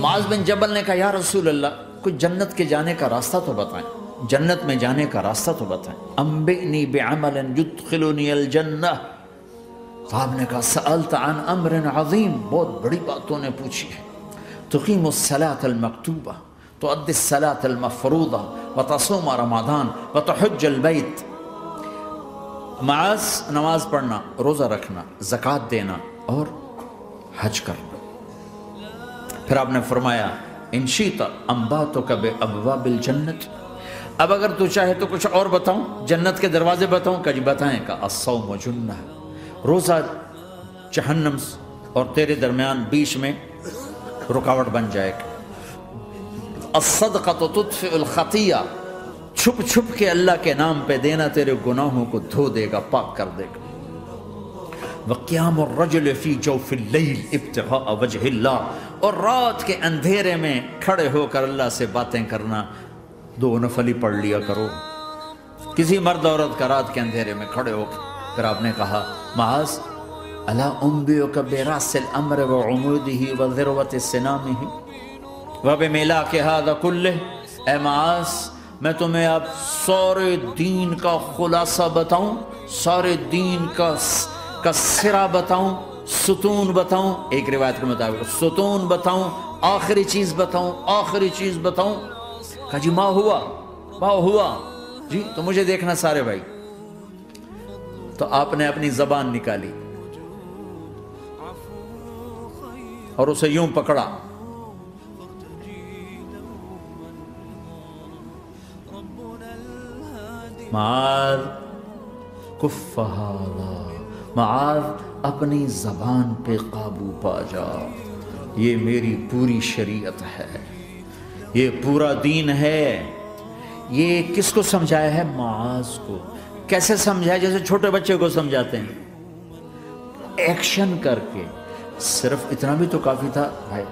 معاذ بن جبل نے کہا یا رسول اللہ کوئی جنت کے جانے کا راستہ تو بتائیں، جنت میں جانے کا راستہ تو بتائیں۔ انبئنی بعمل یدخلنی الجنہ، صاحب نے کہا سألت عن امر عظیم، بہت بڑی باتوں نے پوچھی ہے۔ تقیم الصلاة المکتوبہ، تؤدی الصلاة المفروضہ، وتصوم رمضان، وتحج البیت۔ معاذ نماز پڑھنا، روزہ رکھنا، زکوٰۃ دینا اور حج کرنا۔ پھر آپ نے فرمایا ان شئت انبأتک بابواب الجنت، اب اگر تو چاہے تو کچھ اور بتاؤں، جنت کے دروازے بتاؤں؟ کہ جی بتائیں۔ کہ الصوم جنہ، روزہ جہنم اور تیرے درمیان بیچ میں رکاوٹ بن جائے گا۔ الصدقۃ تطفئ الخطیہ، چھپ چھپ کے اللہ کے نام پہ دینا تیرے گناہوں کو دھو دے گا، پاک کر دے گا۔ وقیام الرجل فی جوف اللیل ابتغاء وجہ اللہ، اور رات کے اندھیرے میں کھڑے ہو کر اللہ سے باتیں کرنا، 2 نفل ہی پڑھ لیا کرو، کسی مرد عورت کا رات کے اندھیرے میں کھڑے ہو کے۔ پھر آپ نے کہا معاذ الا انبئک براس الامر وعمودہ وذروۃ سنامہ وبمیلاک ھذا کلہ، اے معاذ میں تمہیں اب سارے دین کا خلاصہ بتاؤں، سارے دین کا سرا بتاؤں، ستون بتاؤں، ایک روایت کے مطابق ستون بتاؤں، آخری چیز بتاؤں، آخری چیز بتاؤں؟ کہا جی ما ہوا جی، تو مجھے دیکھنا سارے بھائی۔ تو آپ نے اپنی زبان نکالی اور اسے یوں پکڑا، معاذ کف ھذا، معاذ اپنی زبان پہ قابو پا جا، یہ میری پوری شریعت ہے، یہ پورا دین ہے۔ یہ کس کو سمجھایا ہے؟ معاذ کو۔ کیسے سمجھایا؟ جیسے چھوٹے بچے کو سمجھاتے ہیں، ایکشن کر کے۔ صرف اتنا بھی تو کافی تھا بھائی،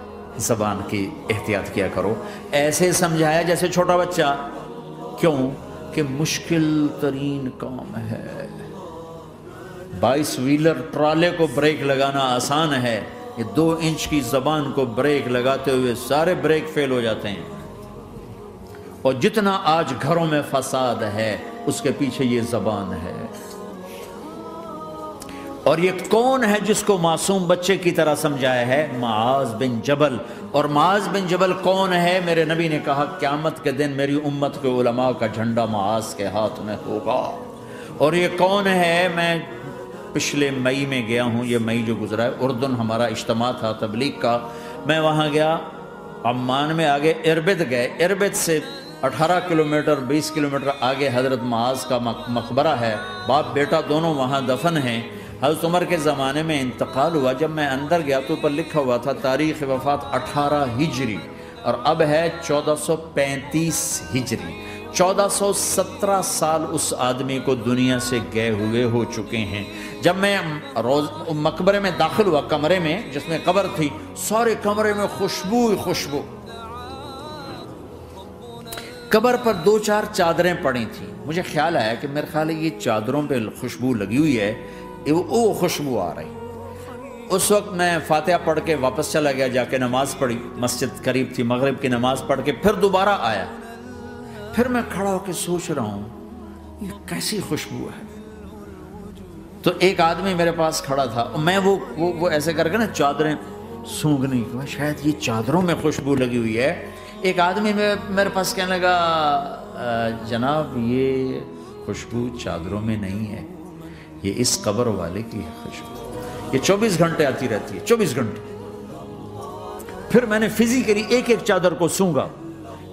زبان کی احتیاط کیا کرو۔ ایسے سمجھایا جیسے چھوٹا بچہ۔ کیوں؟ کہ مشکل ترین کام ہے۔ 22 ویلر ٹرالے کو بریک لگانا آسان ہے، یہ 2 انچ کی زبان کو بریک لگاتے ہوئے سارے بریک فیل ہو جاتے ہیں۔ اور جتنا آج گھروں میں فساد ہے اس کے پیچھے یہ زبان ہے۔ اور یہ کون ہے جس کو معصوم بچے کی طرح سمجھایا ہے؟ معاذ بن جبل۔ اور معاذ بن جبل کون ہے؟ میرے نبی نے کہا قیامت کے دن میری امت کے علماء کا جھنڈا معاذ کے ہاتھ میں ہوگا۔ اور یہ کون ہے؟ میں پچھلے مئی میں گیا ہوں، یہ مئی جو گزرا ہے، اردن ہمارا اجتماع تھا تبلیغ کا، میں وہاں گیا، عمان میں آگے اربد گئے، اربد سے 18 کلومیٹر 20 کلومیٹر آگے حضرت معاذ کا مقبرہ ہے، باپ بیٹا دونوں وہاں دفن ہیں۔ حضرت عمر کے زمانے میں انتقال ہوا، جب میں اندر گیا تو اوپر لکھا ہوا تھا تاریخ وفات 18 ہجری، اور اب ہے 1435 ہجری۔ 1417 سال اس آدمی کو دنیا سے گئے ہوئے ہو چکے ہیں۔ جب میں مقبرے میں داخل ہوا، کمرے میں جس میں قبر تھی، سارے کمرے میں خوشبو ہی خوشبو۔ قبر پر 2-4 چادریں پڑی تھیں، مجھے خیال آیا کہ میرے خیال ہے یہ چادروں پہ خوشبو لگی ہوئی ہے، وہ خوشبو آ رہی۔ اس وقت میں فاتحہ پڑھ کے واپس چلا گیا، جا کے نماز پڑھی، مسجد قریب تھی، مغرب کی نماز پڑھ کے پھر دوبارہ آیا۔ پھر میں کھڑا ہو کے سوچ رہا ہوں یہ کیسی خوشبو ہے۔ تو ایک آدمی میرے پاس کھڑا تھا، میں وہ ایسے کر کے نا چادریں سونگنے کی، شاید یہ چادروں میں خوشبو لگی ہوئی ہے۔ ایک آدمی میرے پاس کہنے لگا جناب یہ خوشبو چادروں میں نہیں ہے، یہ اس قبر والے کی خوشبو، یہ 24 گھنٹے آتی رہتی ہے، 24 گھنٹے۔ پھر میں نے فزیکلی ایک چادر کو سونگا،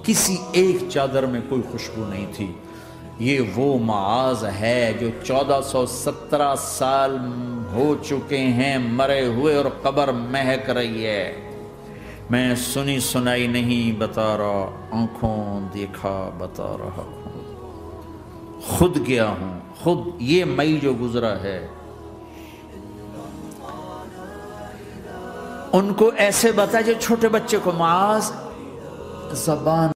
کسی ایک چادر میں کوئی خوشبو نہیں تھی۔ یہ وہ معاذ ہے جو 1417 سال ہو چکے ہیں مرے ہوئے اور قبر مہک رہی ہے۔ میں سنی سنائی نہیں بتا رہا، آنکھوں دیکھا بتا رہا ہوں، خود گیا ہوں، خود یہ مئی جو گزرا ہے۔ ان کو ایسے بتا جو چھوٹے بچے کو، معاذ زبان